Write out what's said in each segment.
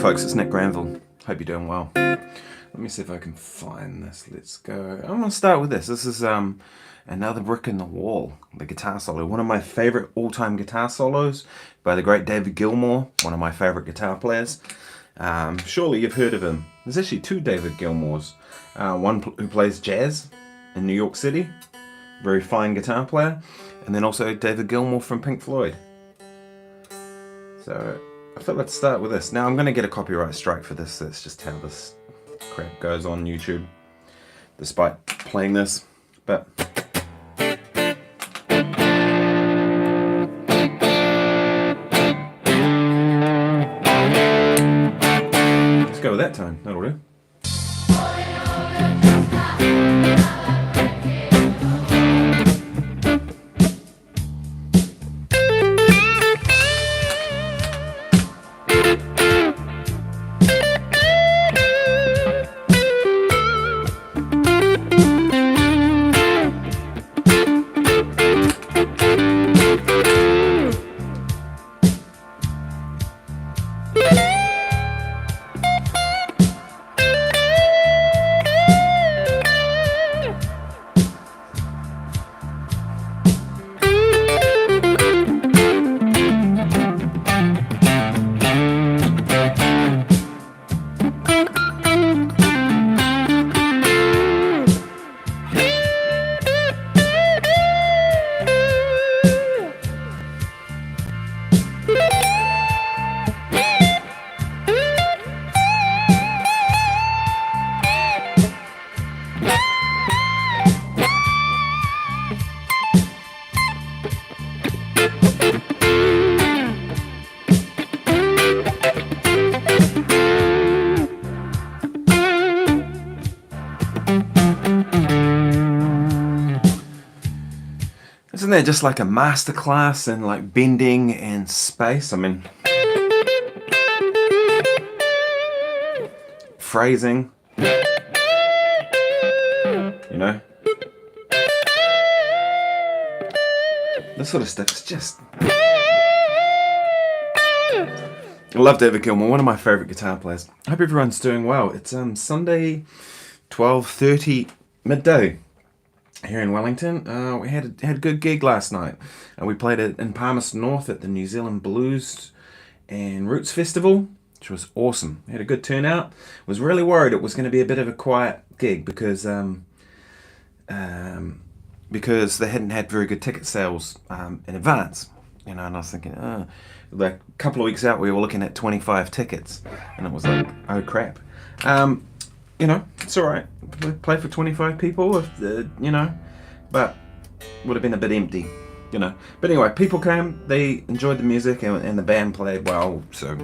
folks, it's Nick Granville. Hope you're doing well. Let me see if I can find this. Let's go. I'm going to start with this. This is Another Brick in the Wall, the guitar solo. One of my favorite all-time guitar solos by the great David Gilmour, one of my favorite guitar players. Surely you've heard of him. There's actually two David Gilmours. One who plays jazz in New York City, very fine guitar player, and then also David Gilmour from Pink Floyd. So I thought let's start with this. Now I'm going to get a copyright strike for this. That's just how this crap goes on YouTube, despite playing this. But let's go with that tone. That'll do. Isn't that just like a masterclass in like bending and space? I mean, phrasing, you know, this sort of stuff is just... I love David Gilmour, one of my favourite guitar players. I hope everyone's doing well. It's Sunday, 12:30 midday. Here in Wellington. We had a good gig last night. We played it in Palmerston North at the New Zealand Blues and Roots Festival, which was awesome. We had a good turnout. Was really worried it was going to be a bit of a quiet gig because they hadn't had very good ticket sales in advance. You know, and I was thinking, like a couple of weeks out, we were looking at 25 tickets, and it was like, oh crap. You know, it's alright. Play for 25 people, if you know, but would have been a bit empty, you know. But anyway, people came, they enjoyed the music, and the band played well. So,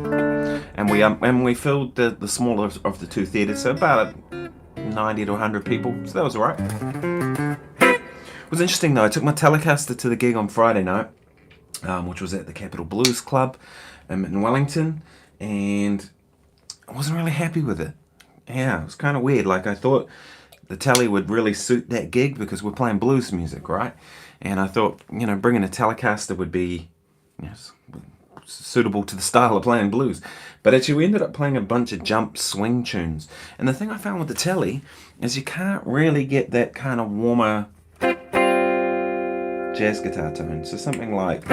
and we filled the smaller of the two theatres, so about 90 to 100 people. So that was alright. It was interesting though. I took my Telecaster to the gig on Friday night, which was at the Capital Blues Club in Wellington, and I wasn't really happy with it. Yeah, it was kind of weird. Like, I thought the Tele would really suit that gig because we're playing blues music, right? And I thought, you know, bringing a Telecaster would be, you know, suitable to the style of playing blues. But actually, we ended up playing a bunch of jump swing tunes. And the thing I found with the Tele is you can't really get that kind of warmer jazz guitar tone. So something like...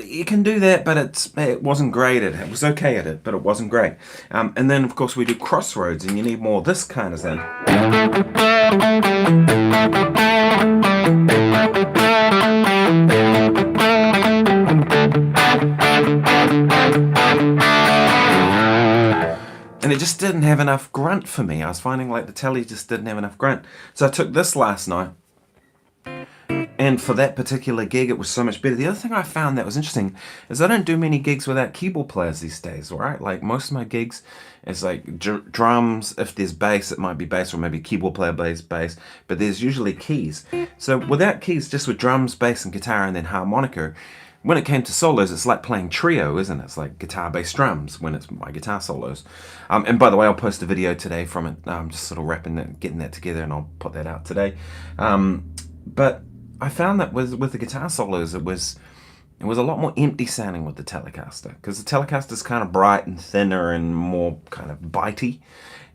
You can do that, but it wasn't great at it. It was okay at it, but it wasn't great. And then, of course, we do Crossroads, and you need more of this kind of thing. And it just didn't have enough grunt for me. I was finding like the Tele just didn't have enough grunt. So I took this last night. And for that particular gig, it was so much better. The other thing I found that was interesting is I don't do many gigs without keyboard players these days, right? Like most of my gigs is like drums. If there's bass, it might be bass, or maybe keyboard player bass, but there's usually keys. So without keys, just with drums, bass, and guitar, and then harmonica, when it came to solos, it's like playing trio, isn't it? It's like guitar, bass, drums when it's my guitar solos. And by the way, I'll post a video today from it. I'm just sort of wrapping that, getting that together, and I'll put that out today. But I found that with the guitar solos, it was a lot more empty sounding with the Telecaster, because the Telecaster's kind of bright and thinner and more kind of bitey,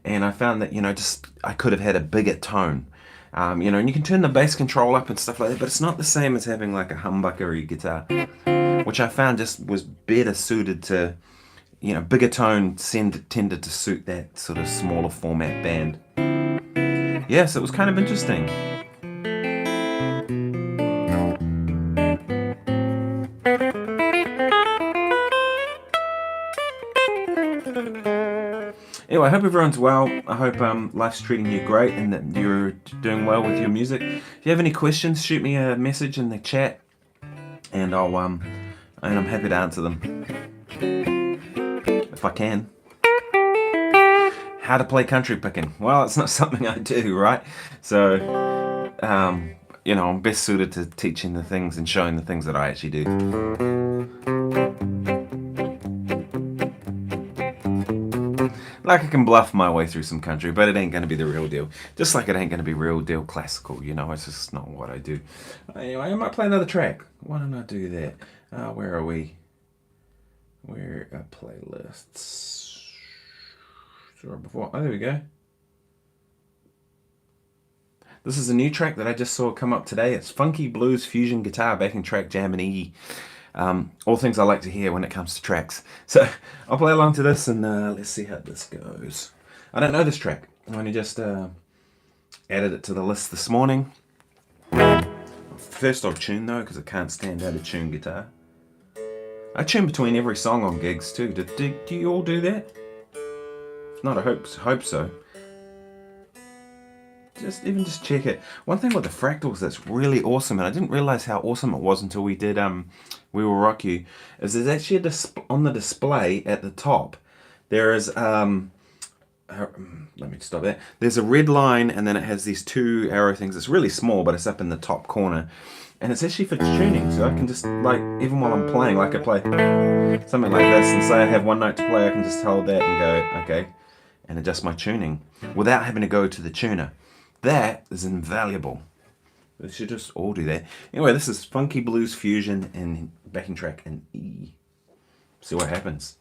and I found that, just I could have had a bigger tone. And you can turn the bass control up and stuff like that, but it's not the same as having like a humbuckery guitar, which I found just was better suited to, bigger tone tended to suit that sort of smaller format band. Yes, it was kind of interesting. Anyway, I hope everyone's well. I hope life's treating you great and that you're doing well with your music. If you have any questions, shoot me a message in the chat, and I'm happy to answer them if I can. How to play country picking? Well, it's not something I do, right? So, I'm best suited to teaching the things and showing the things that I actually do. Like I can bluff my way through some country, but it ain't going to be the real deal. Just like it ain't going to be real deal classical, it's just not what I do. Anyway, I might play another track. Why don't I do that? Where are we? Where are playlists? Oh, there we go. This is a new track that I just saw come up today. It's Funky Blues Fusion Guitar Backing Track Jam and E. All things I like to hear when it comes to tracks. So I'll play along to this, and let's see how this goes. I don't know this track. I only just added it to the list this morning. First I'll tune though, because I can't stand out of tune guitar. I tune between every song on gigs too. Do you all do that? If not, I hope so. Just check it. One thing with the fractals that's really awesome, and I didn't realize how awesome it was until we did We Will Rock You, is there's actually on the display at the top, there is let me stop there. There's a red line, and then it has these two arrow things. It's really small, but it's up in the top corner, and it's actually for tuning. So I can just, like, even while I'm playing, like I play something like this, and say I have one note to play, I can just hold that and go okay, and adjust my tuning without having to go to the tuner. That is invaluable. We should just all do that. Anyway, this is Funky Blues Fusion and backing track in E. See what happens.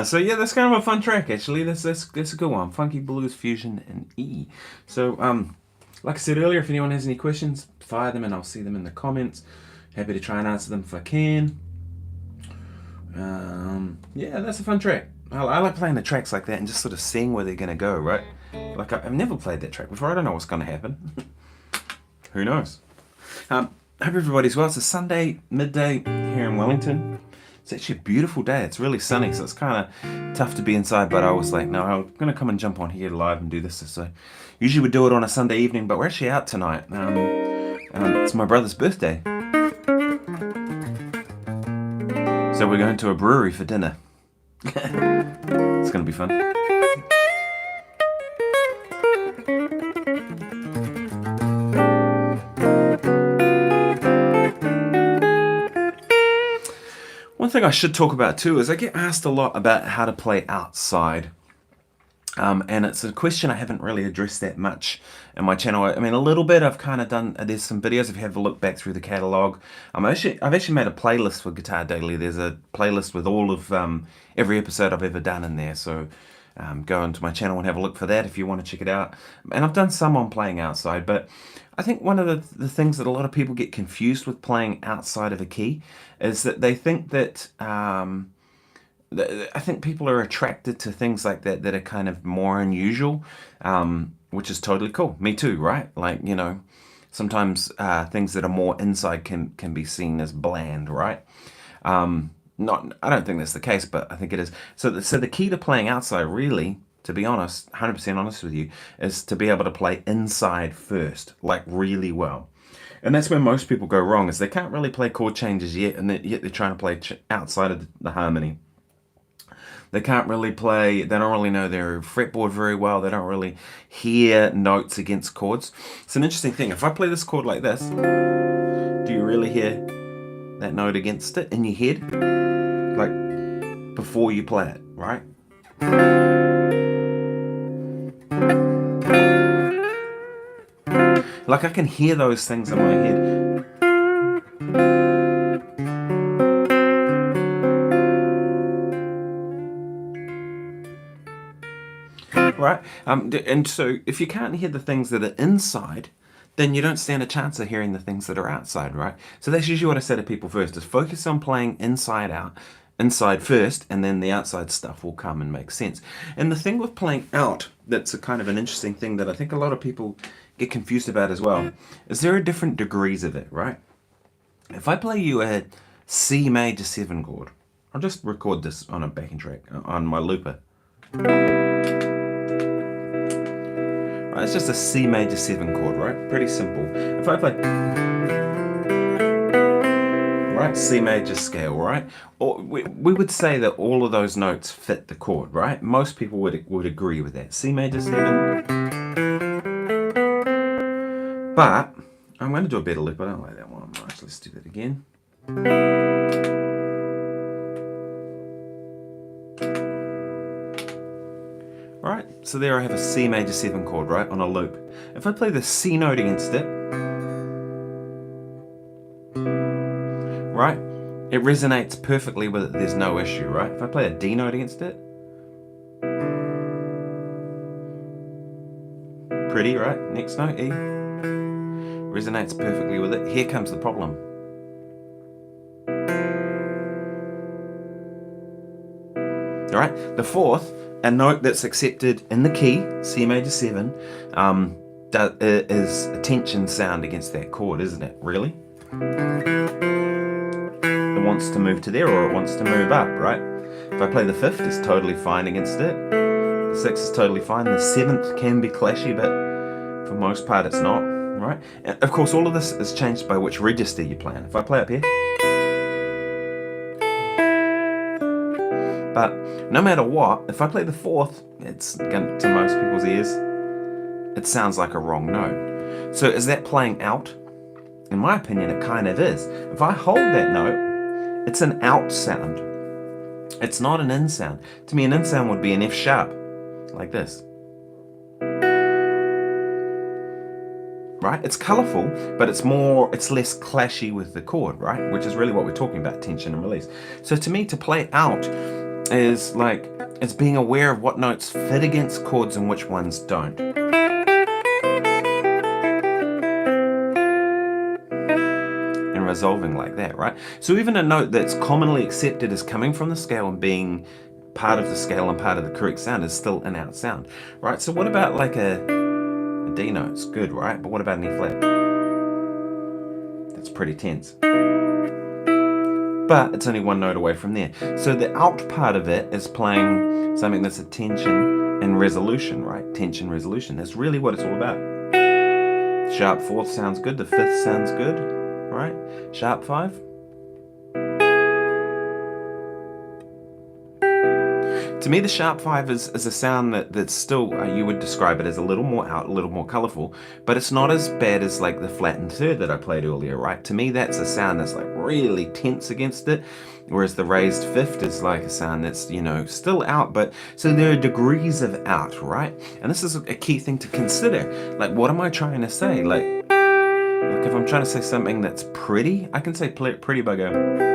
So yeah, that's kind of a fun track actually. That's a good one. Funky blues fusion in E. So like I said earlier, if anyone has any questions, fire them and I'll see them in the comments. Happy to try and answer them if I can. Yeah, that's a fun track. I like playing the tracks like that and just sort of seeing where they're going to go, right? Like I've never played that track before. I don't know what's going to happen. Who knows? Hope everybody's well. It's a Sunday midday here in Wellington. It's actually a beautiful day. It's really sunny, so it's kind of tough to be inside, but I was like, no, I'm going to come and jump on here live and do this. So usually we do it on a Sunday evening, but we're actually out tonight. It's my brother's birthday. So we're going to a brewery for dinner. It's going to be fun. One thing I should talk about too is I get asked a lot about how to play outside. And it's a question I haven't really addressed that much in my channel. I mean, a little bit I've kind of done, there's some videos if you have a look back through the catalogue. I've actually made a playlist for Guitar Daily. There's a playlist with all of every episode I've ever done in there. So go into my channel and have a look for that if you want to check it out. And I've done some on playing outside, but I think one of the things that a lot of people get confused with playing outside of a key is that they think that I think people are attracted to things like that that are kind of more unusual, which is totally cool. Me too, right? Like, you know, sometimes things that are more inside can be seen as bland, right? I don't think that's the case, but I think it is. So the key to playing outside, really, to be honest, 100% honest with you, is to be able to play inside first, like really well. And that's where most people go wrong, is they can't really play chord changes yet, and yet they're trying to play outside of the harmony. They can't really play, they don't really know their fretboard very well, they don't really hear notes against chords. It's an interesting thing. If I play this chord like this, do you really hear that note against it in your head? Like, before you play it, right? Like, I can hear those things in my head. Right? And so if you can't hear the things that are inside, then you don't stand a chance of hearing the things that are outside, right? So that's usually what I say to people first, is focus on playing inside first, and then the outside stuff will come and make sense. And the thing with playing out, that's a kind of an interesting thing that I think a lot of people get confused about as well, is there are different degrees of it, right? If I play you a C major 7 chord, I'll just record this on a backing track, on my looper. Right, it's just a C major 7 chord, right? Pretty simple. If I play, right, C major scale, right? Or we would say that all of those notes fit the chord, right? Most people would agree with that. C major 7. But I'm going to do a better loop. I don't like that one. Right, let's do that again. Right, so there I have a C major 7 chord, right, on a loop. If I play the C note against it, right, it resonates perfectly with it, there's no issue, right? If I play a D note against it, pretty, right? Next note, E, resonates perfectly with it. Here comes the problem. All right, the fourth, a note that's accepted in the key, C major 7, is a tension sound against that chord, isn't it? Really? It wants to move to there, or it wants to move up, right? If I play the 5th, it's totally fine against it. The 6th is totally fine. The 7th can be clashy, but for most part it's not, right? And of course, all of this is changed by which register you're playing. If I play up here, but no matter what, if I play the 4th, it's going to most people's ears, it sounds like a wrong note. So is that playing out? In my opinion, it kind of is. If I hold that note, it's an out sound. It's not an in sound. To me, an in sound would be an F sharp, like this. Right? It's colourful, but it's less clashy with the chord, right? Which is really what we're talking about, tension and release. So to me, to play out, is like, it's being aware of what notes fit against chords and which ones don't. And resolving like that, right? So even a note that's commonly accepted as coming from the scale and being part of the scale and part of the correct sound is still an out sound, right? So what about like a D note? It's good, right? But what about an E flat? That's pretty tense. But it's only one note away from there. So the out part of it is playing something that's a tension and resolution, right? Tension, resolution. That's really what it's all about. Sharp 4th sounds good. The 5th sounds good, right? Sharp 5. To me, the sharp 5 is a sound that's still, you would describe it as a little more out, a little more colourful, but it's not as bad as like the flattened 3rd that I played earlier, right? To me, that's a sound that's like really tense against it, whereas the raised 5th is like a sound that's, you know, still out, but so there are degrees of out, right? And this is a key thing to consider. Like, what am I trying to say? Like if I'm trying to say something that's pretty, I can say pretty by going.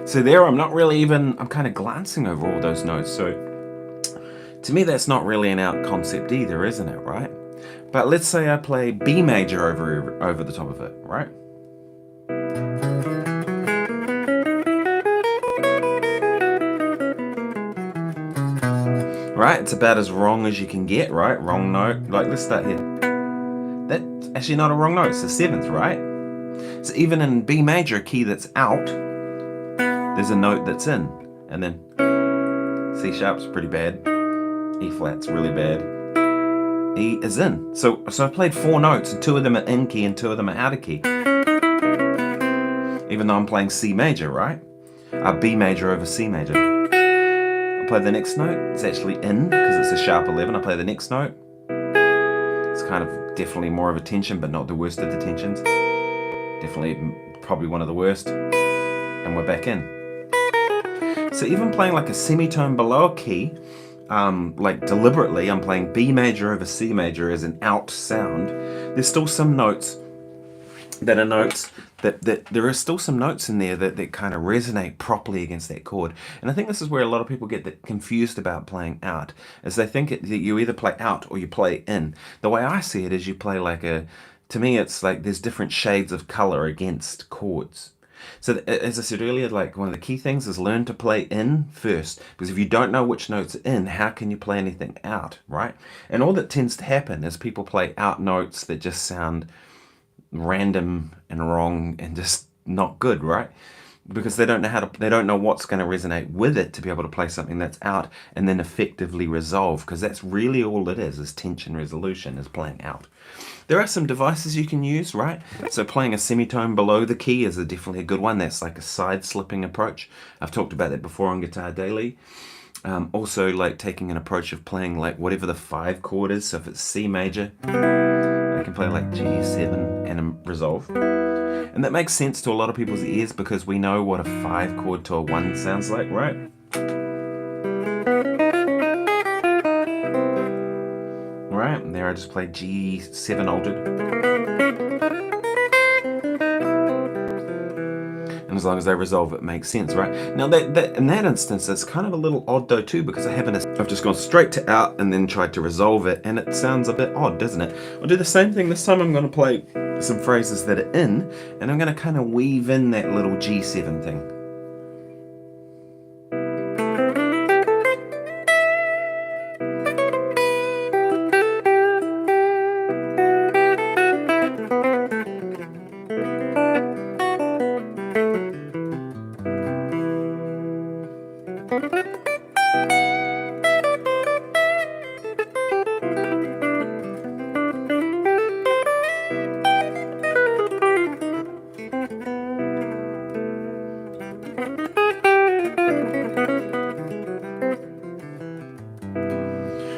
So there, I'm not really even, I'm kind of glancing over all those notes. So to me, that's not really an out concept either, isn't it, right? But let's say I play B major over the top of it, right? Right, it's about as wrong as you can get, right? Wrong note. Like, let's start here. That's actually not a wrong note, it's the 7th, right? So even in B major, a key that's out, there's a note that's in, and then C sharp's pretty bad, E flat's really bad, E is in. So I played 4 notes, and 2 of them are in key and 2 of them are out of key. Even though I'm playing C major, right? B major over C major. I play the next note, it's actually in because it's a sharp 11. I play the next note. It's kind of definitely more of a tension, but not the worst of the tensions. Definitely probably one of the worst. And we're back in. So even playing like a semitone below a key, like deliberately, I'm playing B major over C major as an out sound. There's still some notes that are notes that there are still some notes in there that kind of resonate properly against that chord. And I think this is where a lot of people get confused about playing out, is they think that you either play out or you play in. The way I see it is you play like to me it's like there's different shades of color against chords. So as I said earlier, like one of the key things is learn to play in first, because if you don't know which notes are in, how can you play anything out, right? And all that tends to happen is people play out notes that just sound random and wrong and just not good, right? Because they don't know what's going to resonate with it to be able to play something that's out and then effectively resolve, because that's really all it is tension resolution, is playing out. There are some devices you can use, right? So playing a semitone below the key is definitely a good one. That's like a side slipping approach. I've talked about that before on Guitar Daily. Also like taking an approach of playing like whatever the 5 chord is. So if it's C major, I can play like G7 and resolve. And that makes sense to a lot of people's ears because we know what a 5 chord to a 1 sounds like, right? Right, and there I just played G7 altered. And as long as I resolve it, makes sense, right? Now that in that instance, it's kind of a little odd though too, because I've just gone straight to out and then tried to resolve it, and it sounds a bit odd, doesn't it? I'll do the same thing this time. I'm going to play some phrases that are in, and I'm going to kind of weave in that little G7 thing.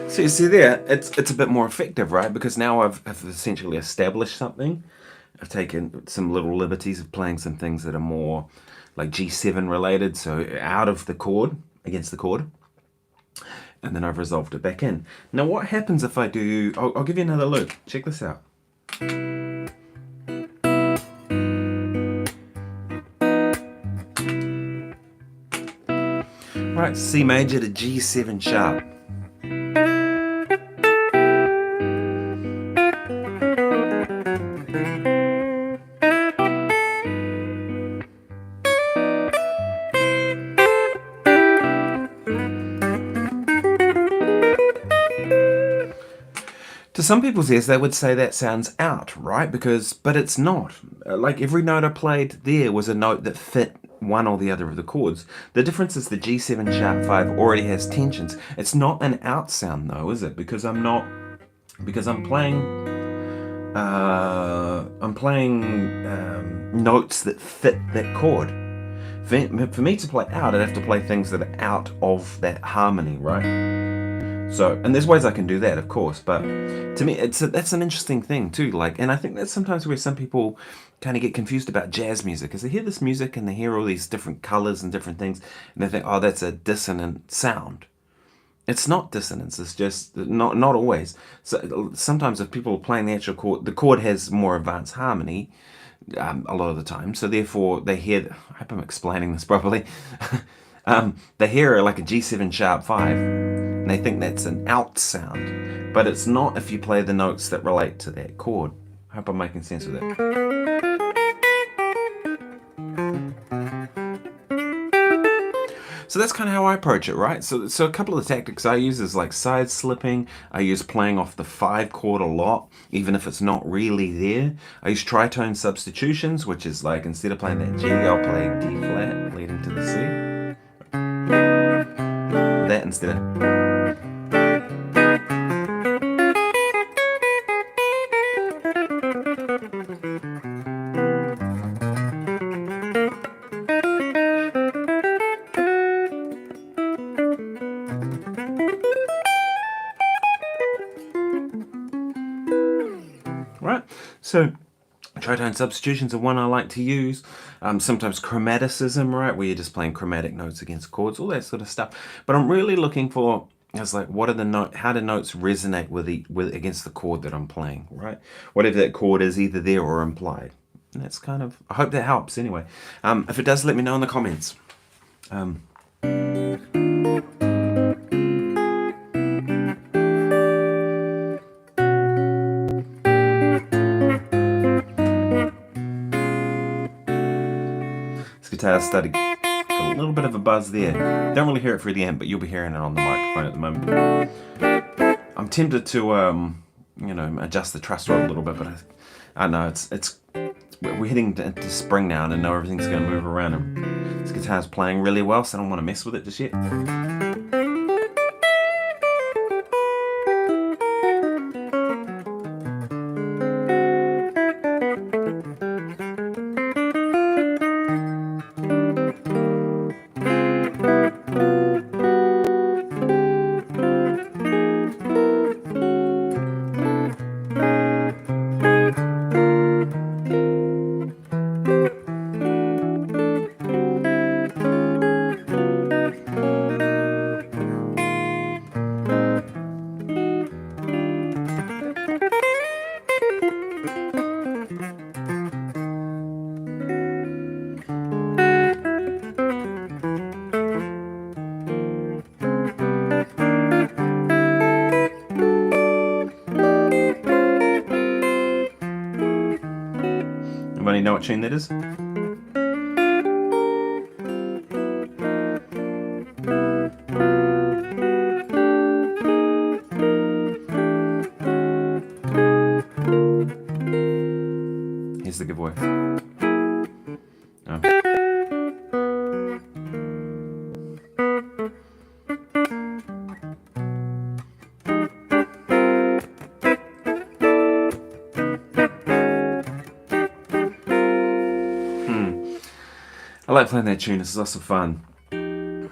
So you see there, it's a bit more effective, right? Because now I've essentially established something. I've taken some little liberties of playing some things that are more like G7 related, so out of the chord, against the chord. And then I've resolved it back in. Now what happens if I do, I'll give you another loop. Check this out. Right, C major to G7 sharp. To some people's ears, they would say that sounds out, right? But it's not. Like every note I played there was a note that fit one or the other of the chords. The difference is the G7 sharp 5 already has tensions. It's not an out sound though, is it? Because I'm playing notes that fit that chord. For me to play out, I'd have to play things that are out of that harmony, right? So, and there's ways I can do that, of course, but to me, that's an interesting thing too. Like, and I think that's sometimes where some people kind of get confused about jazz music, because they hear this music and they hear all these different colors and different things, and they think, oh, that's a dissonant sound. It's not dissonance. It's just not always. So sometimes if people are playing the actual chord, the chord has more advanced harmony a lot of the time. So therefore, they hear. I hope I'm explaining this properly. They hear like a G7 sharp 5, and they think that's an out sound, but it's not if you play the notes that relate to that chord. I hope I'm making sense with it. So that's kind of how I approach it, right? So a couple of the tactics I use is like side slipping. I use playing off the 5 chord a lot, even if it's not really there. I use tritone substitutions, which is like instead of playing that G, I'll play D flat leading to the C. That instead of. Right, so tritone substitutions are one I like to use. Sometimes chromaticism, right, where you're just playing chromatic notes against chords, all that sort of stuff. But I'm really looking for, it's like, what are the how do notes resonate with against the chord that I'm playing, right? Whatever that chord is, either there or implied. And that's kind of, I hope that helps anyway. If it does, let me know in the comments. Guitar started a little bit of a buzz there. Don't really hear it through the amp, but you'll be hearing it on the microphone at the moment. I'm tempted to, adjust the truss rod a little bit, but I know we're heading into spring now, and I know everything's going to move around. And this guitar's playing really well, so I don't want to mess with it just yet. Anybody know what tune that is? Here's the giveaway. Oh. I like playing that tune, it's lots of fun. And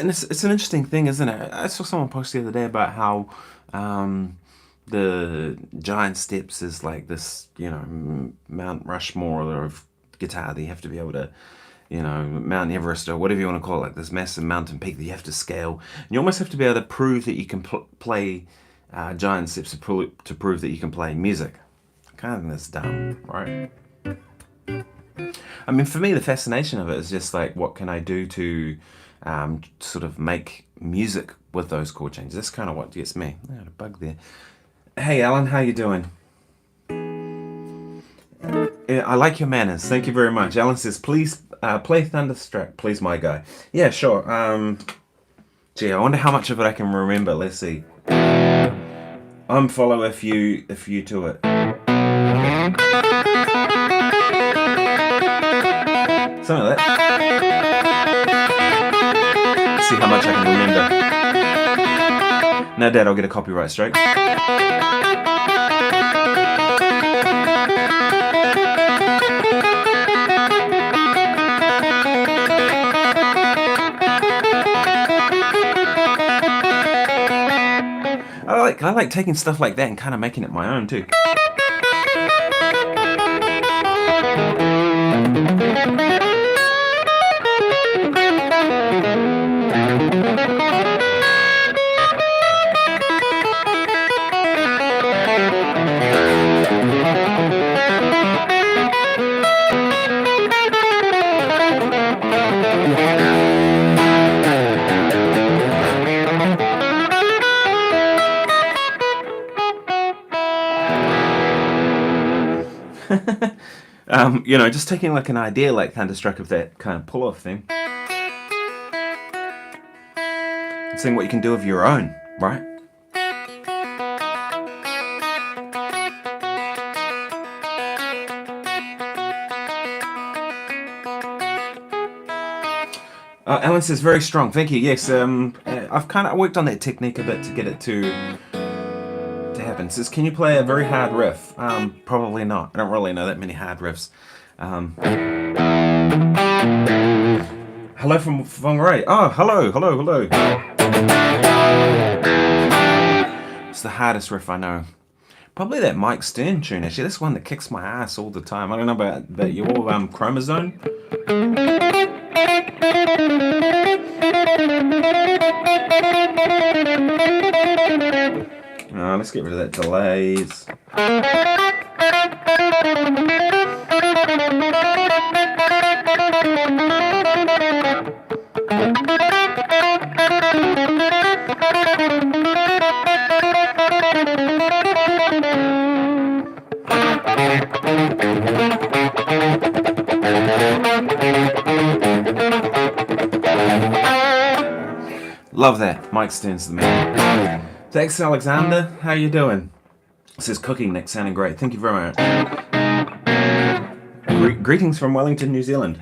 it's an interesting thing, isn't it? I saw someone post the other day about how the giant steps is like this, Mount Rushmore of guitar that you have to be able to, Mount Everest or whatever you want to call it, like this massive mountain peak that you have to scale. And you almost have to be able to prove that you can play giant steps to prove that you can play music. I kind of think that's dumb, right? I mean, for me, the fascination of it is just like, what can I do to sort of make music with those chord changes? That's kind of what gets me. I had a bug there. Hey, Alan, how you doing? Yeah, I like your manners. Thank you very much. Alan says, please play Thunderstruck, please, my guy. Yeah, sure. Gee, I wonder how much of it I can remember. Let's see. Unfollow if you to it. Something like that. Let's see how much I can remember. No doubt I'll get a copyright strike. I like taking stuff like that and kind of making it my own too. Just taking like an idea like Thunderstruck of that kind of pull-off thing and seeing what you can do of your own, right? Alan says, very strong. Thank you. Yes, I've kind of worked on that technique a bit to get it to happen. Says, can you play a very hard riff? Probably not. I don't really know that many hard riffs. Hello from Whangarei. Oh, hello. It's the hardest riff I know. Probably that Mike Stern tune, actually. That's one that kicks my ass all the time. I don't know about your Chromosome. Let's get rid of that delays. Love that. Mike Stern's the man. Thanks, Alexander. How you doing? It says cooking, Nick. Sounding great. Thank you very much. Greetings from Wellington, New Zealand.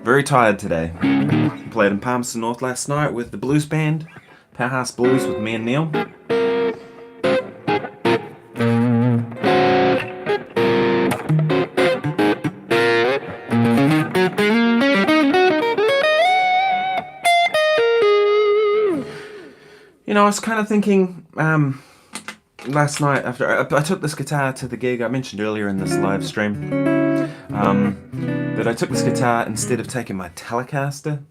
Very tired today. Played in Palmerston North last night with the blues band, Powerhouse Blues with me and Neil. I was kind of thinking last night after I took this guitar to the gig I mentioned earlier in this live stream, that I took this guitar instead of taking my Telecaster.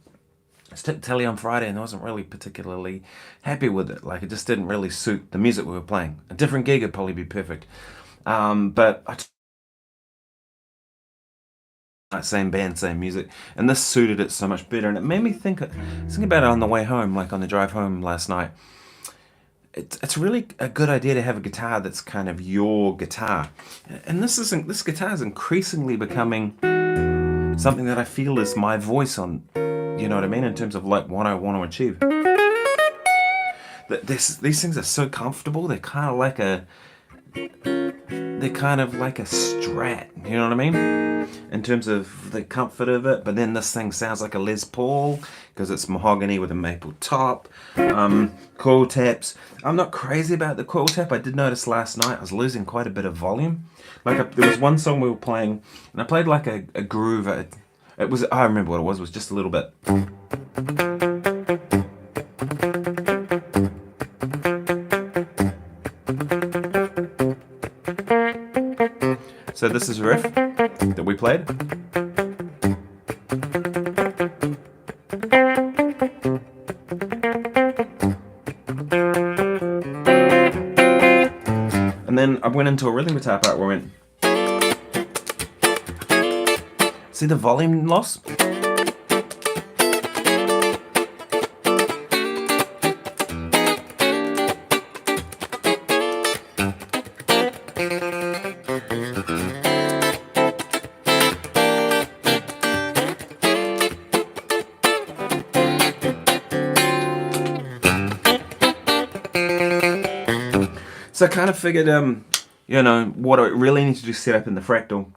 I took Tele on Friday and I wasn't really particularly happy with it. Like, it just didn't really suit the music we were playing. A different gig would probably be perfect. But same band, same music, and this suited it so much better, and it made me think about it on the way home, like on the drive home last night. It's really a good idea to have a guitar that's kind of your guitar, and this guitar is increasingly becoming something that I feel is my voice on, you know what I mean, in terms of like what I want to achieve. These things are so comfortable. They're kind of like a Strat, you know what I mean? In terms of the comfort of it, but then this thing sounds like a Les Paul because it's mahogany with a maple top. Coil taps. I'm not crazy about the coil tap. I did notice last night I was losing quite a bit of volume. Like there was one song we were playing, and I played like a groove, a It was, I remember what it was just a little bit. So this is a riff that we played. And then I went into a rhythm guitar part where I went, see the volume loss? So I kind of figured, you know, what I really need to do set up in the fractal.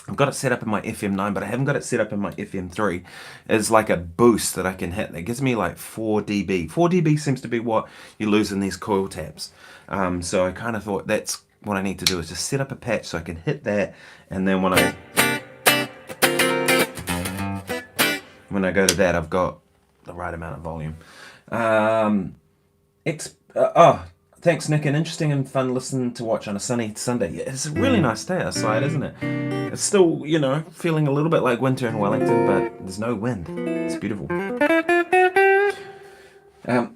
I've got it set up in my FM9, but I haven't got it set up in my FM3. Is like a boost that I can hit. That gives me like 4 dB. 4 dB seems to be what you lose in these coil taps. So I kind of thought that's what I need to do, is just set up a patch so I can hit that, and then when I go to that, I've got the right amount of volume. Thanks, Nick. An interesting and fun listen to watch on a sunny Sunday. Yeah, it's a really nice day outside, isn't it? It's still, you know, feeling a little bit like winter in Wellington, but there's no wind. It's beautiful.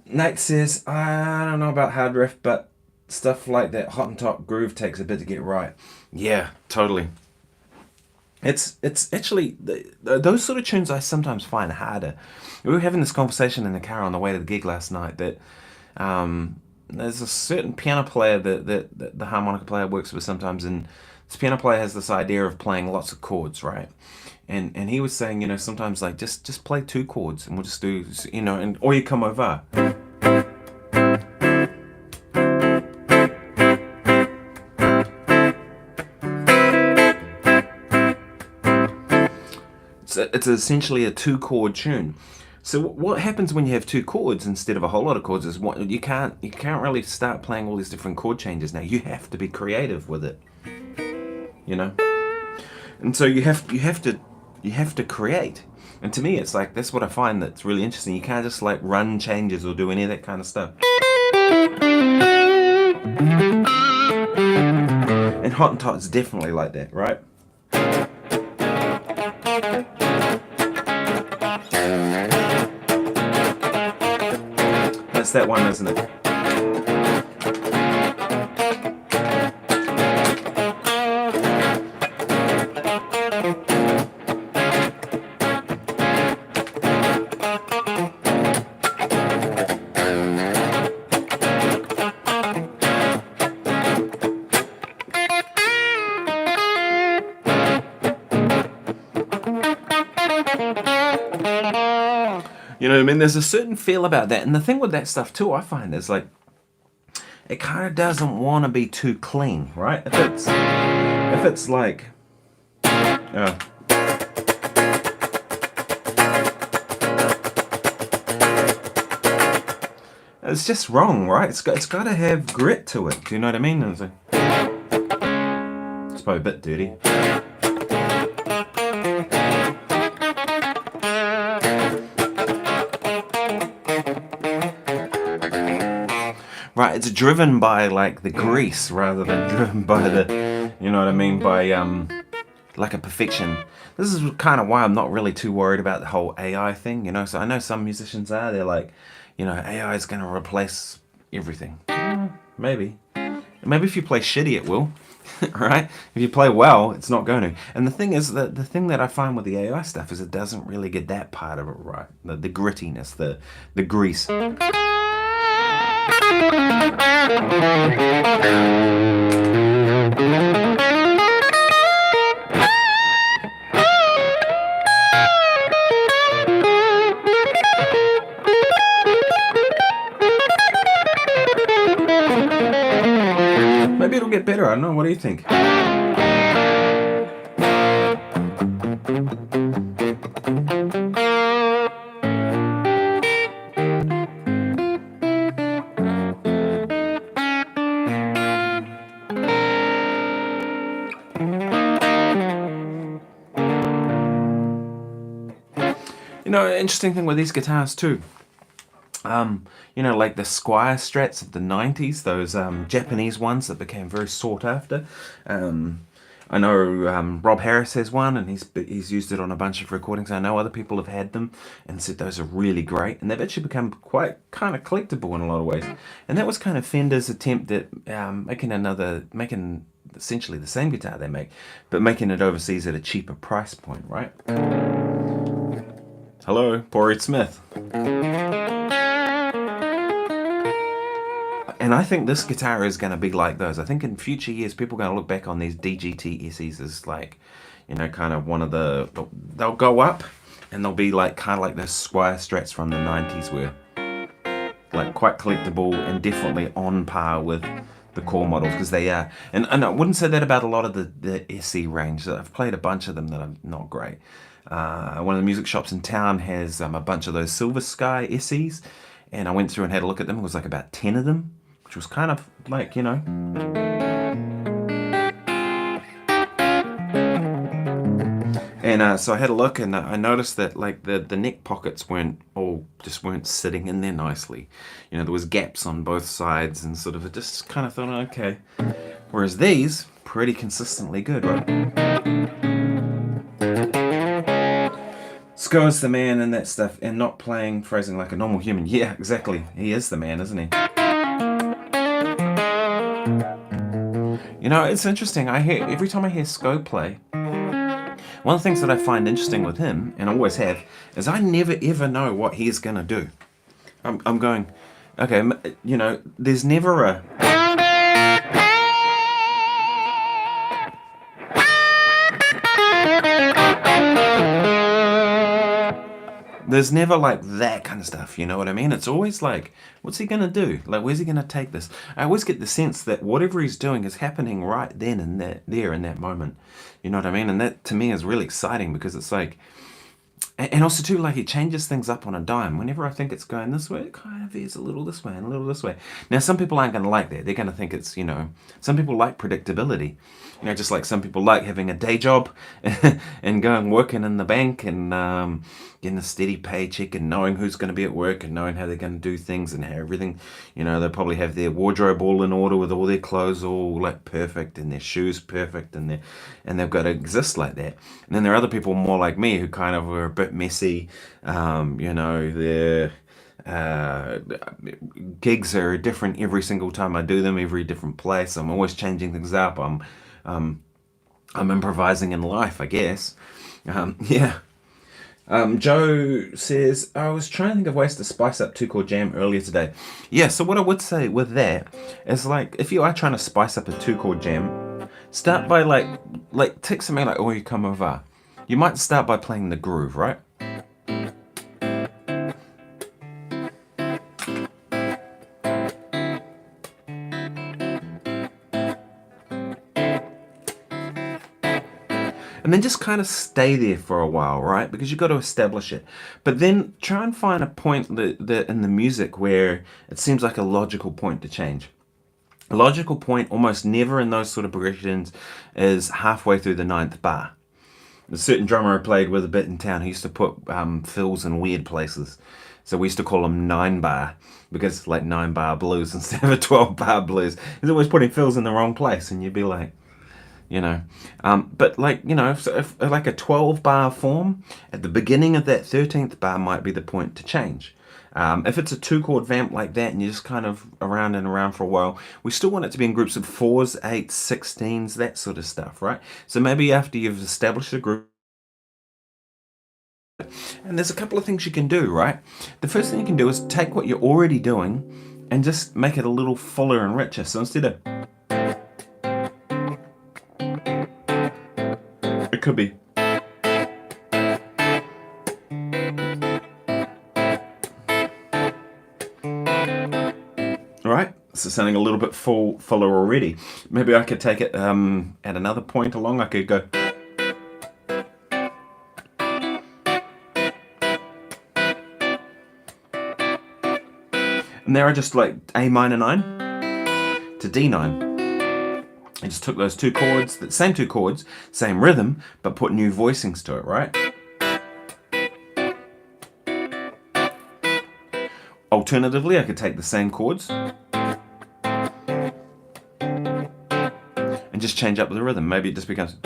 Nate says, I don't know about hard riff, but stuff like that Hottentot groove takes a bit to get right. Yeah, totally. It's actually, those sort of tunes I sometimes find harder. We were having this conversation in the car on the way to the gig last night that there's a certain piano player that the harmonica player works with sometimes, and this piano player has this idea of playing lots of chords, right? And he was saying, you know, sometimes like just play 2 chords and we'll just do, you know, and or you come over. It's essentially a 2-chord tune. So what happens when you have 2 chords instead of a whole lot of chords is you can't really start playing all these different chord changes now. You have to be creative with it, you know. And so you have to create. And to me, it's like that's what I find that's really interesting. You can't just like run changes or do any of that kind of stuff. And Hottentot's definitely like that, right? That's that one, isn't it? You know what I mean? There's a certain feel about that. And the thing with that stuff too, I find, is like, it kind of doesn't want to be too clean, right? If it's like, it's just wrong, right? It's got to have grit to it. Do you know what I mean? It's probably a bit dirty. Right, it's driven by like the grease rather than driven by the, you know what I mean, by like a perfection. This is kind of why I'm not really too worried about the whole AI thing, you know. So I know some musicians are, they're like, you know, AI is going to replace everything. Maybe if you play shitty, it will, right? If you play well, it's not going to. And the thing is that the thing that I find with the AI stuff is it doesn't really get that part of it right, the grittiness, the grease. Maybe it'll get better, I don't know, what do you think? You know, interesting thing with these guitars too. You know, like the Squire Strats of the 90s, those Japanese ones that became very sought after. I know Rob Harris has one, and he's used it on a bunch of recordings. I know other people have had them and said those are really great, and they've actually become quite kind of collectible in a lot of ways. And that was kind of Fender's attempt at making essentially the same guitar they make, but making it overseas at a cheaper price point, right? Hello, Porritt Smith. And I think this guitar is going to be like those. I think in future years, people are going to look back on these DGT SEs as like, you know, kind of one of the... They'll go up, and they'll be like kind of like those Squire Strats from the 90s were. Like quite collectible and definitely on par with the core models, because they are. And I wouldn't say that about a lot of the SE range. I've played a bunch of them that are not great. One of the music shops in town has a bunch of those Silver Sky SEs, and I went through and had a look at them. It was like about 10 of them, which was kind of like, you know. And so I had a look, and I noticed that like the neck pockets just weren't sitting in there nicely. You know, there was gaps on both sides, and sort of it just kind of thought, okay. Whereas these, pretty consistently good, right? Sco's the man and that stuff, and not playing phrasing like a normal human. Yeah, exactly. He is the man, isn't he? You know, it's interesting. Every time I hear Sco play, one of the things that I find interesting with him, and always have, is I never ever know what he's gonna do. I'm going, okay, you know, there's never a... There's never like that kind of stuff, you know what I mean? It's always like, what's he gonna do? Like, where's he gonna take this? I always get the sense that whatever he's doing is happening right then and there in that moment. You know what I mean? And that to me is really exciting, because it's like, and also too, like, he changes things up on a dime. Whenever I think it's going this way, it kind of veers a little this way and a little this way. Now, some people aren't going to like that. They're going to think it's, you know, some people like predictability. You know, just like some people like having a day job and going working in the bank and getting a steady paycheck and knowing who's going to be at work and knowing how they're going to do things and how everything, you know, they'll probably have their wardrobe all in order with all their clothes all like perfect and their shoes perfect, and they've got to exist like that. And then there are other people more like me who kind of are a bit messy. You know, their gigs are different every single time I do them, every different place. I'm always changing things up. I'm improvising in life, I guess. Yeah. Joe says, I was trying to think of ways to spice up two-chord jam earlier today. Yeah, so what I would say with that is, like, if you are trying to spice up a two-chord jam, start by like take something like "Oh You Come Over." You might start by playing the groove, right? And then just kind of stay there for a while, right? Because you've got to establish it. But then try and find a point that in the music where it seems like a logical point to change. A logical point almost never in those sort of progressions is halfway through the 9th bar. A certain drummer I played with a bit in town, he used to put fills in weird places. So we used to call them 9-bar, because it's like 9-bar blues instead of a 12-bar blues. He's always putting fills in the wrong place, and you'd be like, you know. But like, you know, if like a 12-bar form, at the beginning of that 13th bar might be the point to change. If it's a two-chord vamp like that and you're just kind of around and around for a while, we still want it to be in groups of 4s, 8s, 16s, that sort of stuff, right? So maybe after you've established a group, and there's a couple of things you can do, right? The first thing you can do is take what you're already doing and just make it a little fuller and richer. So instead of... it could be... Alright, so sounding a little bit fuller already. Maybe I could take it at another point along. I could go... and there I just like A minor 9 to D9. I just took those two chords, the same two chords, same rhythm, but put new voicings to it, right? Alternatively, I could take the same chords and just change up the rhythm. Maybe it just becomes...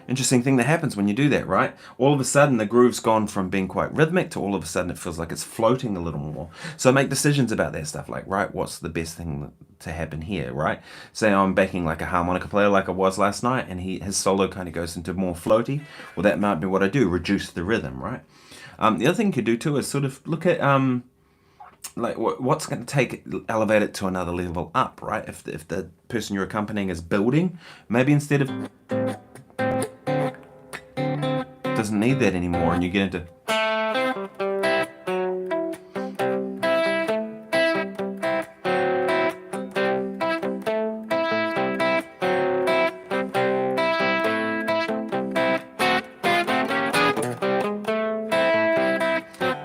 Interesting thing that happens when you do that, right? All of a sudden the groove's gone from being quite rhythmic to all of a sudden it feels like it's floating a little more. So make decisions about that stuff, like, right, what's the best thing to happen here, right? Say I'm backing like a harmonica player like I was last night, and his solo kind of goes into more floaty. Well, that might be what I do, reduce the rhythm, right? The other thing you could do too is sort of look at like what's going to elevate it to another level up, right? If the person you're accompanying is building, maybe instead of... doesn't need that anymore, and you get into...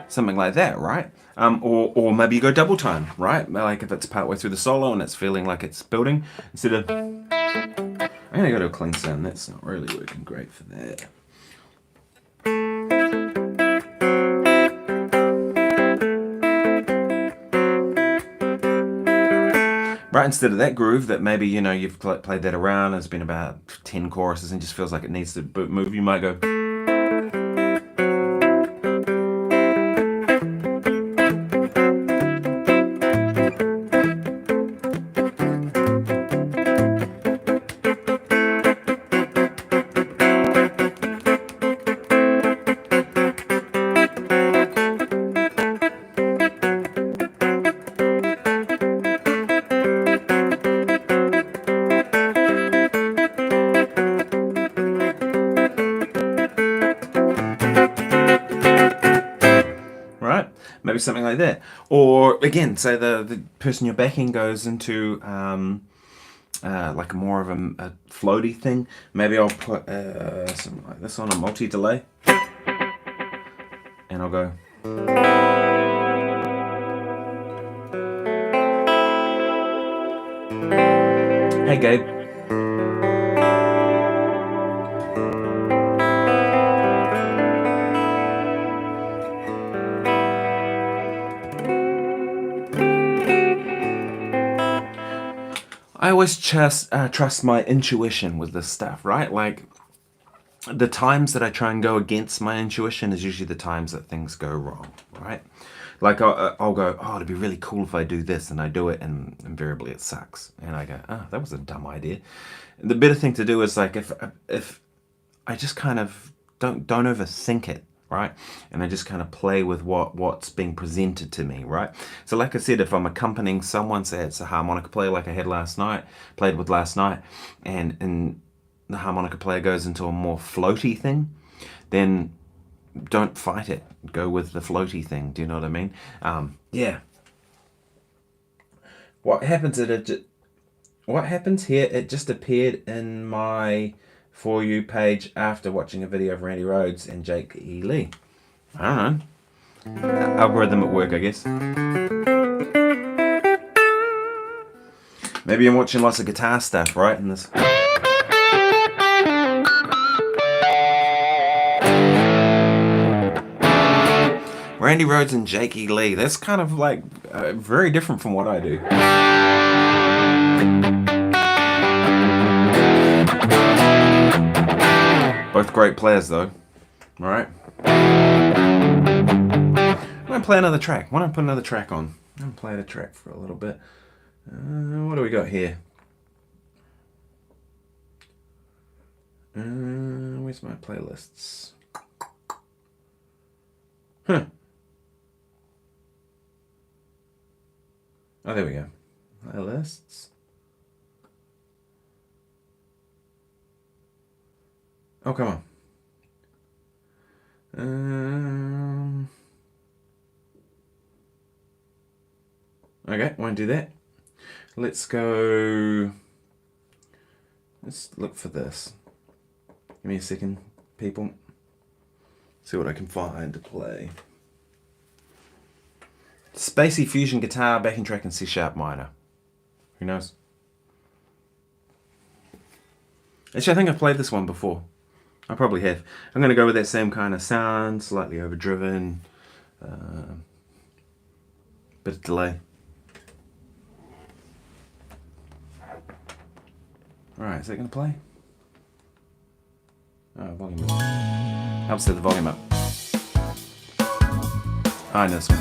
something like that, right? Or maybe you go double time, right? Like if it's partway through the solo and it's feeling like it's building, instead of... I'm gonna go to a clean sound. That's not really working great for that. Right, instead of that groove that maybe, you know, you've played that around, there's been about 10 choruses and just feels like it needs to move, you might go... Maybe something like that. Or again, say the person you're backing goes into like more of a floaty thing. Maybe I'll put something like this on a multi-delay, and I'll go... Hey Gabe. I always trust my intuition with this stuff, right? Like, the times that I try and go against my intuition is usually the times that things go wrong, right? Like, I'll go, oh, it'd be really cool if I do this, and I do it, and invariably it sucks. And I go, oh, that was a dumb idea. The better thing to do is, like, if I just kind of don't overthink it, right? And I just kind of play with what's being presented to me, right? So like I said, if I'm accompanying someone, say it's a harmonica player like I had played with last night, and the harmonica player goes into a more floaty thing, then don't fight it. Go with the floaty thing. Do you know what I mean? Yeah. What happens here, it just appeared in my For You page after watching a video of Randy Rhoads and Jake E. Lee. I don't know. Algorithm at work, I guess. Maybe I'm watching lots of guitar stuff, right? And this... Randy Rhoads and Jake E. Lee. That's kind of like very different from what I do. Both great players, though. All right. I'm gonna play another track. Why don't I put another track on? I'm gonna play the track for a little bit. What do we got here? Where's my playlists? Huh. Oh, there we go. Playlists. Oh, come on. Okay, won't do that. Let's go... Let's look for this. Give me a second, people. See what I can find to play. Spacey fusion guitar, backing track in C# minor. Who knows? Actually, I think I've played this one before. I probably have. I'm going to go with that same kind of sound, slightly overdriven, bit of delay. Alright, is that going to play? Oh, volume up. Helps set the volume up. I know this one.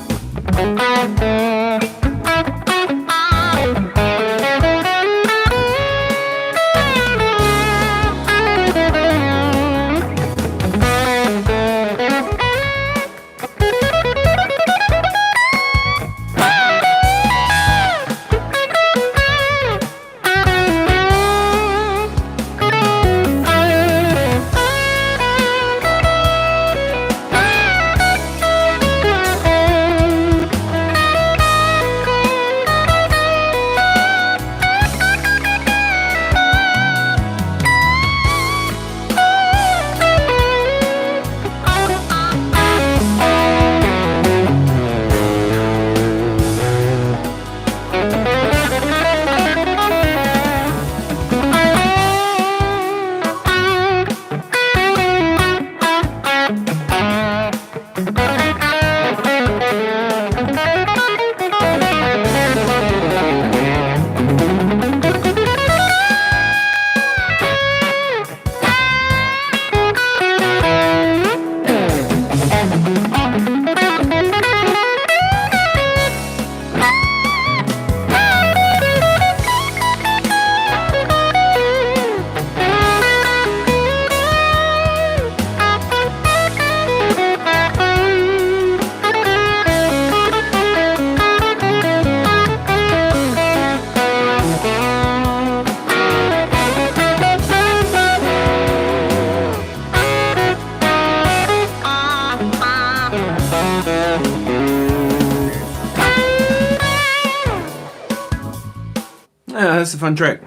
Yeah, that's a fun track.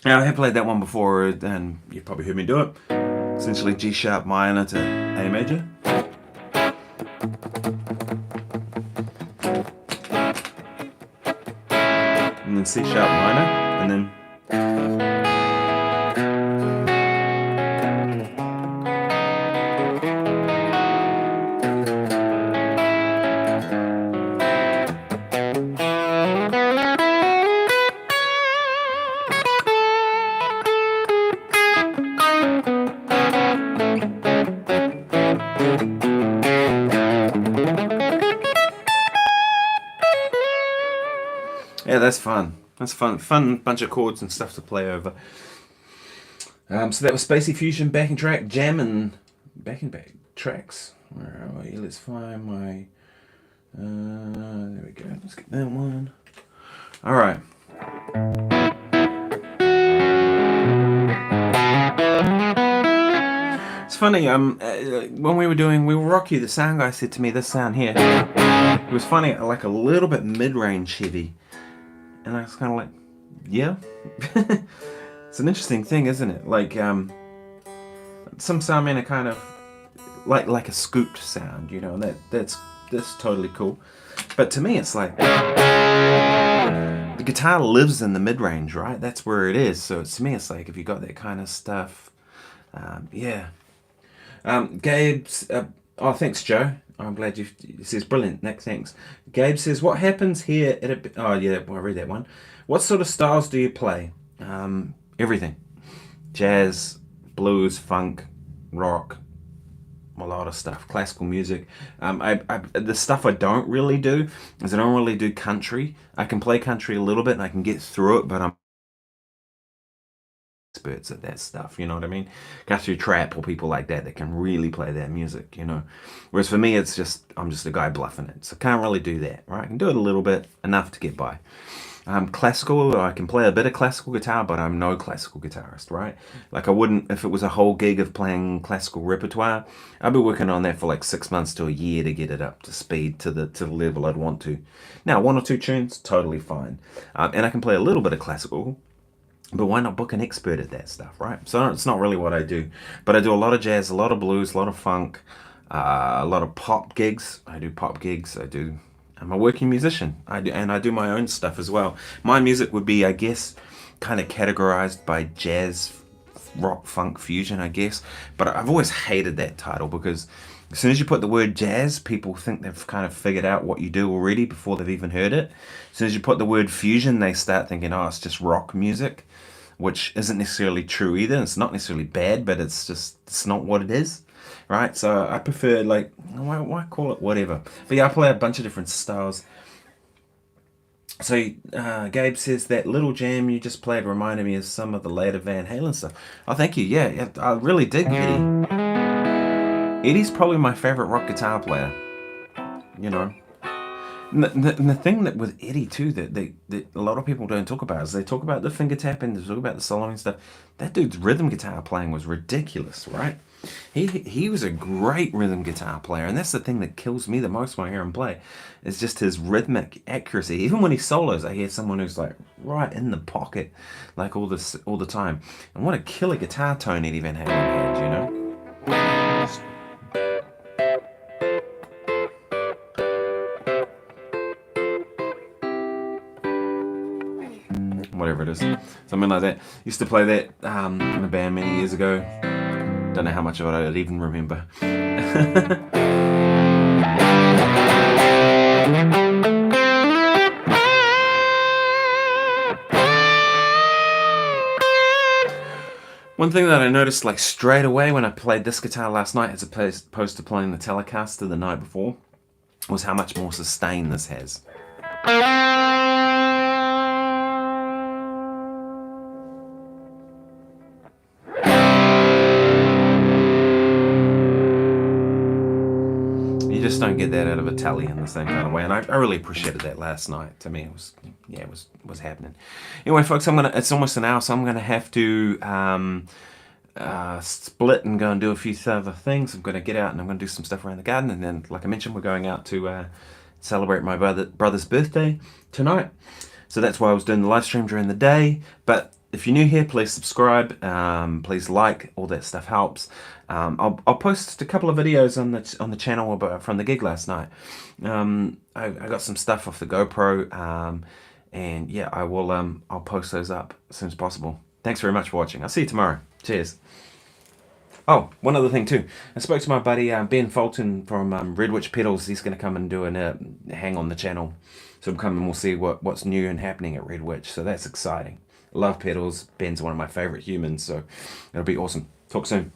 Now, I have played that one before, and you've probably heard me do it. Essentially G sharp minor to A major. And then C sharp minor, and then yeah, that's fun. That's fun. Fun bunch of chords and stuff to play over. So that was Spacey Fusion backing track, jam and backing back tracks. Where are we? Let's find my. There we go. Let's get that one. All right. It's funny. When we were Rock You, the sound guy said to me, this sound here. It was funny, like a little bit mid-range heavy. And I was kind of like, yeah. It's an interesting thing, isn't it? Like, some soundmen are kind of like a scooped sound, you know, and that's totally cool. But to me, it's like the guitar lives in the mid-range, right? That's where it is. So to me, it's like if you got that kind of stuff, yeah. Gabe's, oh, thanks, Joe. I'm glad he says brilliant, Nick, thanks. Gabe says, what happens here at a... Oh, yeah, well, I read that one. What sort of styles do you play? Everything. Jazz, blues, funk, rock, a lot of stuff. Classical music. The stuff I don't really do is I don't really do country. I can play country a little bit and I can get through it, but I'm experts at that stuff, you know what I mean? Country trap or people like that can really play that music, you know. Whereas for me, it's just, I'm just a guy bluffing it. So I can't really do that, right? I can do it a little bit, enough to get by. Classical, I can play a bit of classical guitar, but I'm no classical guitarist, right? Like I wouldn't, if it was a whole gig of playing classical repertoire, I'd be working on that for like 6 months to a year to get it up to speed to the level I'd want to. Now, 1 or 2 tunes, totally fine. And I can play a little bit of classical, but why not book an expert at that stuff, right? So it's not really what I do. But I do a lot of jazz, a lot of blues, a lot of funk, a lot of pop gigs. I do pop gigs. I'm a working musician. I do my own stuff as well. My music would be, I guess, kind of categorized by jazz rock funk fusion, I guess. But I've always hated that title because as soon as you put the word jazz, people think they've kind of figured out what you do already before they've even heard it. As soon as you put the word fusion, they start thinking, oh, it's just rock music, which isn't necessarily true either. It's not necessarily bad, but it's not what it is, right? So I prefer, like, why call it whatever? But yeah, I play a bunch of different styles. So Gabe says that little jam you just played reminded me of some of the later Van Halen stuff. Oh, thank you. Yeah, I really dig Eddie. Eddie's probably my favorite rock guitar player. You know, and the thing that with Eddie too that a lot of people don't talk about is they talk about the finger tapping, they talk about the soloing stuff. That dude's rhythm guitar playing was ridiculous, right? He was a great rhythm guitar player, and that's the thing that kills me the most when I hear him play. Is just his rhythmic accuracy. Even when he solos, I hear someone who's like right in the pocket, like all the time. And what a killer guitar tone Eddie Van Halen had, you know. Whatever it is, something like that. Used to play that in a band many years ago. Don't know how much of it I'd even remember. One thing that I noticed like straight away when I played this guitar last night as opposed to playing the Telecaster the night before was how much more sustain this has. You just don't get that out of a Tele in the same kind of way, and I really appreciated that last night. To me, it was happening. Anyway, folks, it's almost an hour, so I'm gonna have to split and go and do a few other things. I'm gonna get out and I'm gonna do some stuff around the garden, and then, like I mentioned, we're going out to celebrate my brother's birthday tonight. So that's why I was doing the live stream during the day. But if you're new here, please subscribe, please like, all that stuff helps. I'll post a couple of videos on the channel from the gig last night. I got some stuff off the GoPro, and yeah, I'll post those up as soon as possible. Thanks very much for watching. I'll see you tomorrow. Cheers. Oh, one other thing too. I spoke to my buddy Ben Fulton from Red Witch Pedals. He's going to come and do a hang on the channel. So we'll come and we'll see what's new and happening at Red Witch. So that's exciting. Love pedals. Ben's one of my favorite humans, so it'll be awesome. Talk soon.